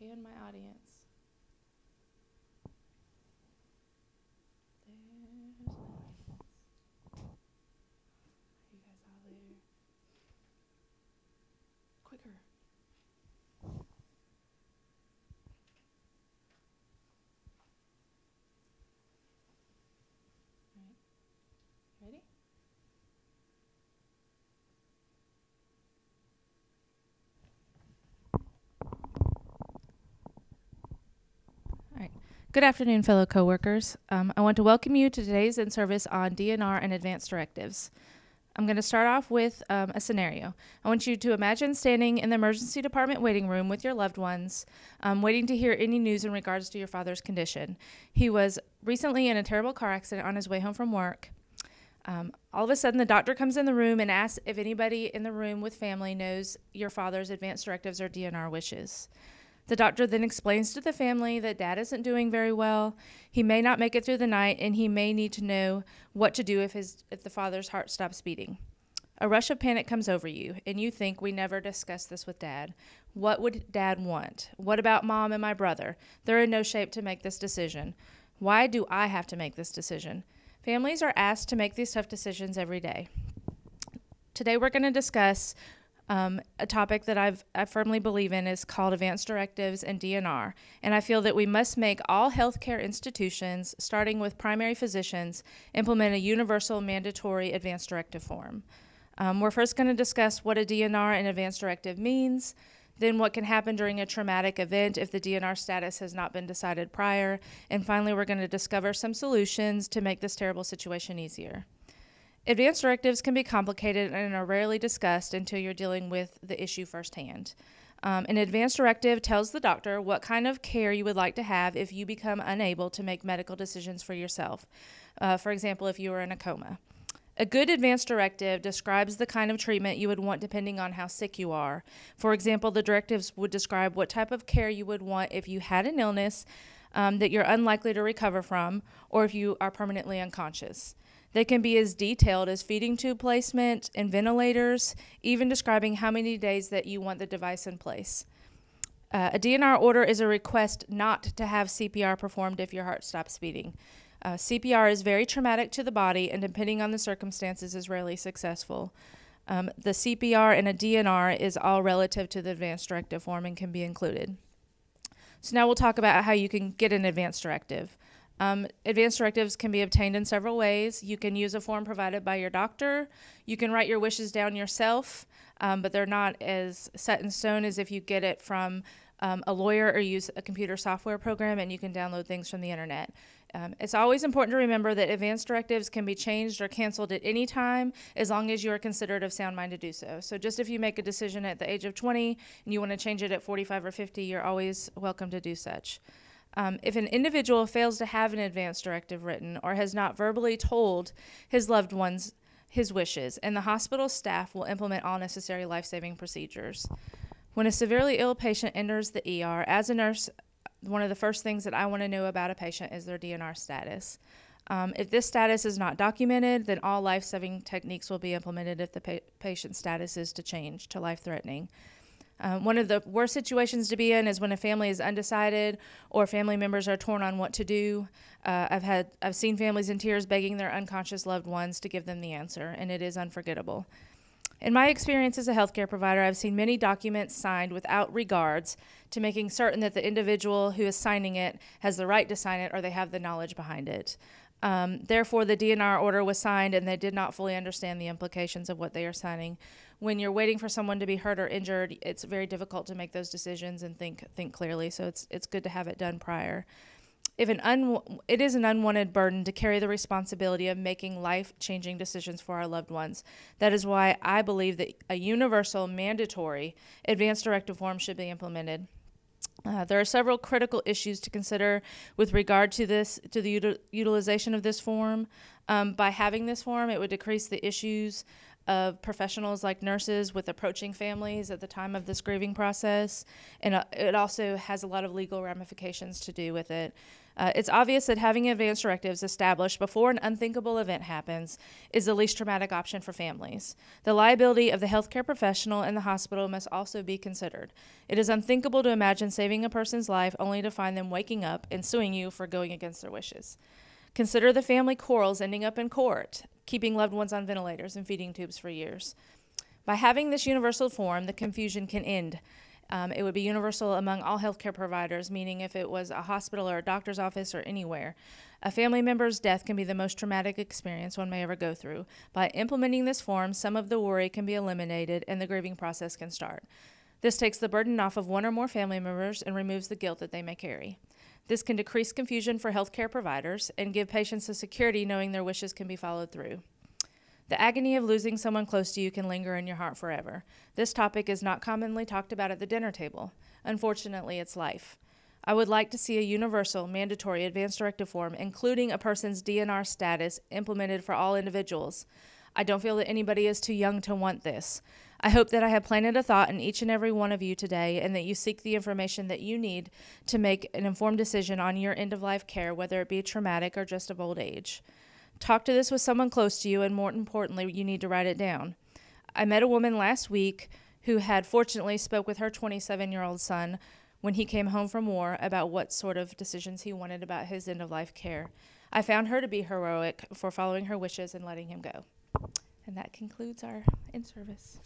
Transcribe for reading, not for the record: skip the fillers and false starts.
scan my audience. There's an audience. Are you guys all there? Quicker. All right. Ready? Good afternoon, fellow coworkers. I want to welcome you to today's in-service on DNR and advanced directives. I'm going to start off with a scenario. I want you to imagine standing in the emergency department waiting room with your loved ones, waiting to hear any news in regards to your father's condition. He was recently in a terrible car accident on his way home from work. All of a sudden, the doctor comes in the room and asks if anybody in the room with family knows your father's advanced directives or DNR wishes. The doctor then explains to the family that Dad isn't doing very well. He may not make it through the night, and he may need to know what to do if the father's heart stops beating. A rush of panic comes over you, and you think, we never discussed this with Dad. What would Dad want? What about Mom and my brother? They're in no shape to make this decision. Why do I have to make this decision? Families are asked to make these tough decisions every day. Today we're going to discuss a topic that I firmly believe in is called advanced directives and DNR, and I feel that we must make all healthcare institutions, starting with primary physicians, implement a universal mandatory advanced directive form. We're first going to discuss what a DNR and advanced directive means, then what can happen during a traumatic event if the DNR status has not been decided prior, and finally we're going to discover some solutions to make this terrible situation easier. Advanced directives can be complicated and are rarely discussed until you're dealing with the issue firsthand. An advanced directive tells the doctor what kind of care you would like to have if you become unable to make medical decisions for yourself. For example, if you are in a coma. A good advanced directive describes the kind of treatment you would want depending on how sick you are. For example, the directives would describe what type of care you would want if you had an illness that you're unlikely to recover from, or if you are permanently unconscious. They can be as detailed as feeding tube placement and ventilators, even describing how many days that you want the device in place. A DNR order is a request not to have CPR performed if your heart stops beating. CPR is very traumatic to the body, and depending on the circumstances is rarely successful. The CPR in a DNR is all relative to the advanced directive form and can be included. So now we'll talk about how you can get an advanced directive. Advanced directives can be obtained in several ways. You can use a form provided by your doctor. You can write your wishes down yourself, but they're not as set in stone as if you get it from a lawyer or use a computer software program, and you can download things from the internet. It's always important to remember that advanced directives can be changed or canceled at any time as long as you are considered of sound mind to do so. So just if you make a decision at the age of 20 and you want to change it at 45 or 50, you're always welcome to do such. If an individual fails to have an advanced directive written or has not verbally told his loved ones his wishes, and the hospital staff will implement all necessary life-saving procedures. When a severely ill patient enters the ER, as a nurse, one of the first things that I want to know about a patient is their DNR status. If this status is not documented, then all life-saving techniques will be implemented if the patient's status is to change to life-threatening. One of the worst situations to be in is when a family is undecided or family members are torn on what to do. I've seen families in tears begging their unconscious loved ones to give them the answer, and it is unforgettable. In my experience as a healthcare provider, I've seen many documents signed without regards to making certain that the individual who is signing it has the right to sign it or they have the knowledge behind it. Therefore, the DNR order was signed and they did not fully understand the implications of what they are signing. When you're waiting for someone to be hurt or injured, it's very difficult to make those decisions and think clearly, so it's good to have it done prior. It is an unwanted burden to carry the responsibility of making life-changing decisions for our loved ones. That is why I believe that a universal, mandatory advanced directive form should be implemented. There are several critical issues to consider with regard to the utilization of this form. By having this form, it would decrease the issues of professionals like nurses with approaching families at the time of this grieving process, and it also has a lot of legal ramifications to do with it. It's obvious that having advance directives established before an unthinkable event happens is the least traumatic option for families. The liability of the healthcare professional and the hospital must also be considered. It is unthinkable to imagine saving a person's life only to find them waking up and suing you for going against their wishes. Consider the family quarrels ending up in court, keeping loved ones on ventilators and feeding tubes for years. By having this universal form, the confusion can end. It would be universal among all healthcare providers, meaning if it was a hospital or a doctor's office or anywhere. A family member's death can be the most traumatic experience one may ever go through. By implementing this form, some of the worry can be eliminated and the grieving process can start. This takes the burden off of one or more family members and removes the guilt that they may carry. This can decrease confusion for healthcare providers and give patients the security knowing their wishes can be followed through. The agony of losing someone close to you can linger in your heart forever. This topic is not commonly talked about at the dinner table. Unfortunately, it's life. I would like to see a universal, mandatory advance directive form, including a person's DNR status, implemented for all individuals. I don't feel that anybody is too young to want this. I hope that I have planted a thought in each and every one of you today, and that you seek the information that you need to make an informed decision on your end-of-life care, whether it be traumatic or just of old age. Talk to this with someone close to you, and more importantly, you need to write it down. I met a woman last week who had fortunately spoke with her 27-year-old son when he came home from war about what sort of decisions he wanted about his end-of-life care. I found her to be heroic for following her wishes and letting him go. And that concludes our in-service.